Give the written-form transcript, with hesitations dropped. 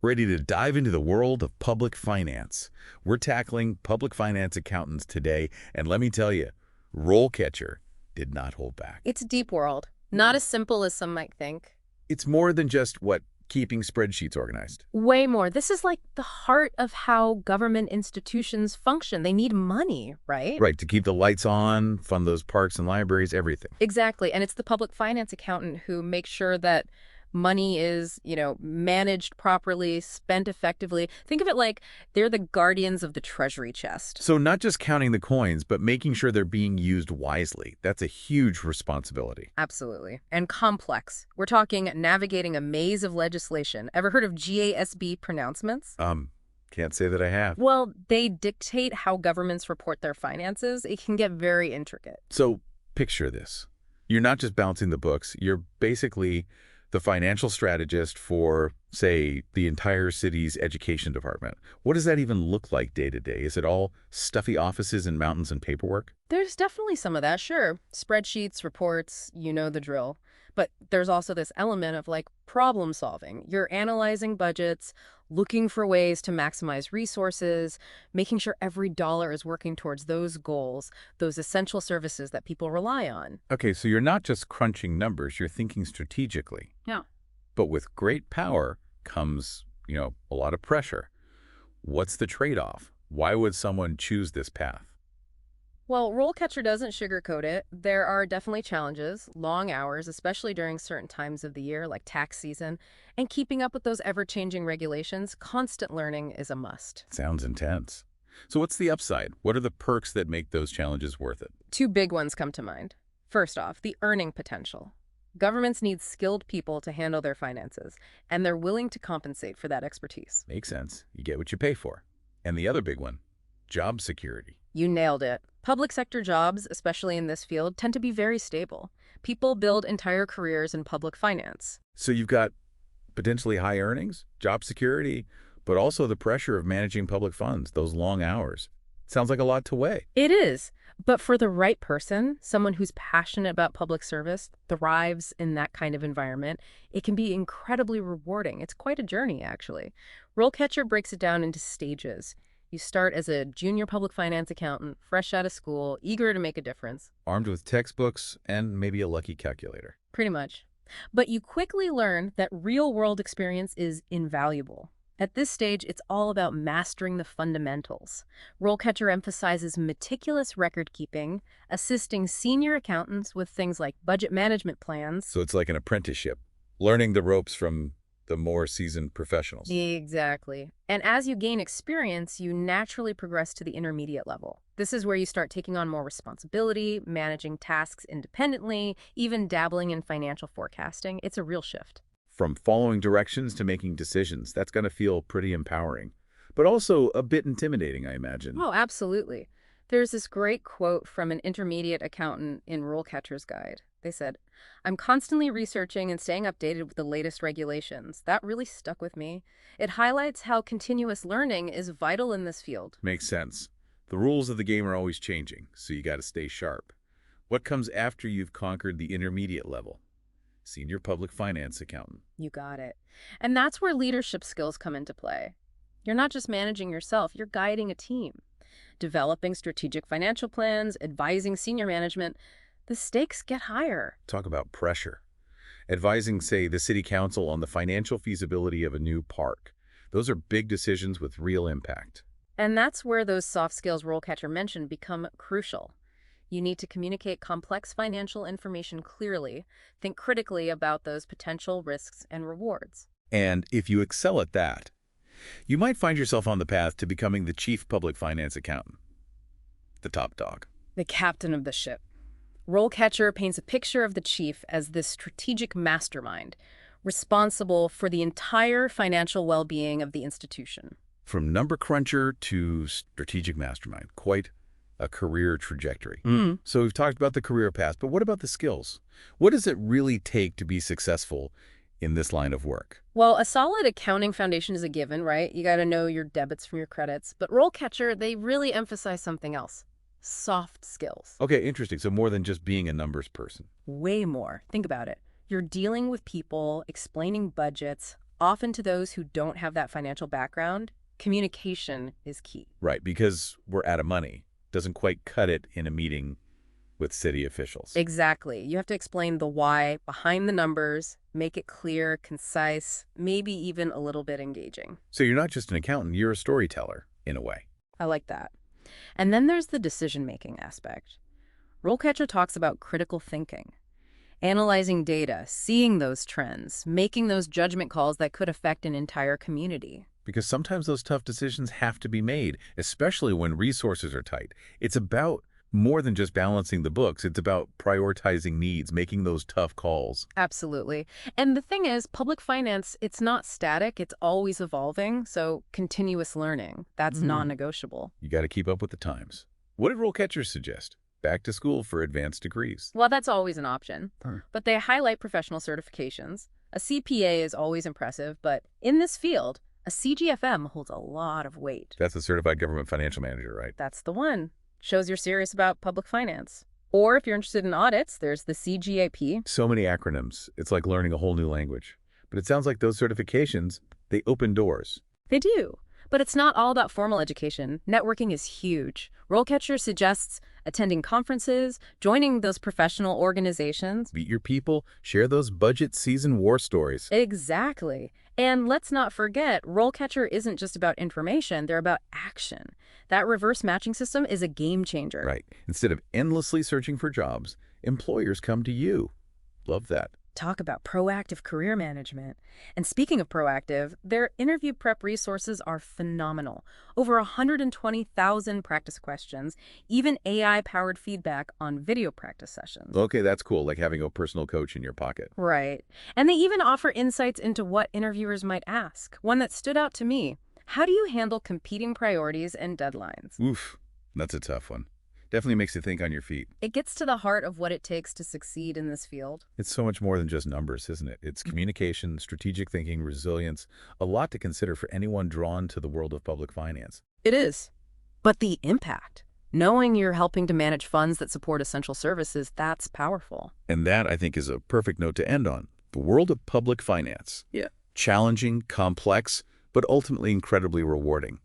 Ready to dive into the world of public finance? We're tackling public finance accountants today, and let me tell you, RoleCatcher did not hold back. It's a deep world, not as simple as some might think. It's more than just, keeping spreadsheets organized. Way more. This is like the heart of how government institutions function. They need money, right? Right, to keep the lights on, fund those parks and libraries, everything. Exactly. And it's the public finance accountant who makes sure that money is, managed properly, spent effectively. Think of it like they're the guardians of the treasury chest. So not just counting the coins, but making sure they're being used wisely. That's a huge responsibility. Absolutely. And complex. We're talking navigating a maze of legislation. Ever heard of GASB pronouncements? Can't say that I have. Well, they dictate how governments report their finances. It can get very intricate. So picture this. You're not just bouncing the books. You're basically the financial strategist for, say, the entire city's education department. What does that even look like day to day? Is it all stuffy offices and mountains and paperwork? There's definitely some of that, sure. Spreadsheets, reports, you know the drill. But there's also this element of problem solving. You're analyzing budgets, looking for ways to maximize resources, making sure every dollar is working towards those goals, those essential services that people rely on. Okay, so you're not just crunching numbers, you're thinking strategically. Yeah. But with great power comes, a lot of pressure. What's the trade-off? Why would someone choose this path? Well, RoleCatcher doesn't sugarcoat it. There are definitely challenges, long hours, especially during certain times of the year, like tax season, and keeping up with those ever-changing regulations. Constant learning is a must. Sounds intense. So what's the upside? What are the perks that make those challenges worth it? Two big ones come to mind. First off, the earning potential. Governments need skilled people to handle their finances, and they're willing to compensate for that expertise. Makes sense. You get what you pay for. And the other big one, job security. You nailed it. Public sector jobs, especially in this field, tend to be very stable. People build entire careers in public finance. So you've got potentially high earnings, job security, but also the pressure of managing public funds, those long hours. Sounds like a lot to weigh. It is. But for the right person, someone who's passionate about public service, thrives in that kind of environment, it can be incredibly rewarding. It's quite a journey, actually. RoleCatcher breaks it down into stages. You start as a junior public finance accountant, fresh out of school, eager to make a difference. Armed with textbooks and maybe a lucky calculator. Pretty much. But you quickly learn that real-world experience is invaluable. At this stage, it's all about mastering the fundamentals. RoleCatcher emphasizes meticulous record-keeping, assisting senior accountants with things like budget management plans. So it's like an apprenticeship, learning the ropes from the more seasoned professionals. Exactly. And as you gain experience, you naturally progress to the intermediate level. This is where you start taking on more responsibility, managing tasks independently, even dabbling in financial forecasting. It's a real shift. From following directions to making decisions, that's going to feel pretty empowering, but also a bit intimidating, I imagine. Oh, absolutely. There's this great quote from an intermediate accountant in RoleCatcher's guide. They said, "I'm constantly researching and staying updated with the latest regulations." That really stuck with me. It highlights how continuous learning is vital in this field. Makes sense. The rules of the game are always changing, so you got to stay sharp. What comes after you've conquered the intermediate level? Senior public finance accountant. You got it. And that's where leadership skills come into play. You're not just managing yourself, you're guiding a team, developing strategic financial plans, advising senior management. The stakes get higher. Talk about pressure. Advising, say, the city council on the financial feasibility of a new park. Those are big decisions with real impact. And that's where those soft skills RoleCatcher mentioned become crucial. You need to communicate complex financial information clearly, think critically about those potential risks and rewards. And if you excel at that, you might find yourself on the path to becoming the chief public finance accountant, the top dog. The captain of the ship. RoleCatcher paints a picture of the chief as this strategic mastermind, responsible for the entire financial well-being of the institution. From number cruncher to strategic mastermind, quite a career trajectory. So we've talked about the career path, but what about the skills? What does it really take to be successful in this line of work? Well, a solid accounting foundation is a given, right? You got to know your debits from your credits. But RoleCatcher, they really emphasize something else. Soft skills. Okay, interesting. So more than just being a numbers person. Way more. Think about it. You're dealing with people, explaining budgets, Often to those who don't have that financial background, communication is key. Right, because we're out of money. Doesn't quite cut it in a meeting with city officials. Exactly. You have to explain the why behind the numbers, make it clear, concise, maybe even a little bit engaging. So you're not just an accountant, you're a storyteller, in a way. I like that. And then there's the decision-making aspect. RoleCatcher talks about critical thinking, analyzing data, seeing those trends, making those judgment calls that could affect an entire community. Because sometimes those tough decisions have to be made, especially when resources are tight. It's about more than just balancing the books. It's about prioritizing needs, making those tough calls. Absolutely. And the thing is, public finance, it's not static, it's always evolving, so continuous learning, that's non-negotiable. You got to keep up with the times. What did RoleCatcher suggest? Back to school for advanced degrees. Well, that's always an option. Huh. But they highlight professional certifications. A CPA is always impressive, but in this field, a CGFM holds a lot of weight. That's a certified government financial manager, right? That's the one. Shows you're serious about public finance. Or if you're interested in audits, there's the CGAP. So many acronyms. It's like learning a whole new language. But it sounds like those certifications, they open doors. They do. But it's not all about formal education. Networking is huge. RoleCatcher suggests attending conferences, joining those professional organizations. Meet your people, share those budget season war stories. Exactly. And let's not forget, RoleCatcher isn't just about information, they're about action. That reverse matching system is a game changer. Right. Instead of endlessly searching for jobs, employers come to you. Love that. Talk about proactive career management. And speaking of proactive, their interview prep resources are phenomenal. Over 120,000 practice questions, even AI-powered feedback on video practice sessions. Okay, that's cool, like having a personal coach in your pocket. Right. And they even offer insights into what interviewers might ask. One that stood out to me: how do you handle competing priorities and deadlines? Oof, that's a tough one. Definitely makes you think on your feet. It gets to the heart of what it takes to succeed in this field. It's so much more than just numbers, isn't it? It's communication, strategic thinking, resilience, a lot to consider for anyone drawn to the world of public finance. It is. But the impact, knowing you're helping to manage funds that support essential services, that's powerful. And that, I think, is a perfect note to end on. The world of public finance. Yeah. Challenging, complex, but ultimately incredibly rewarding.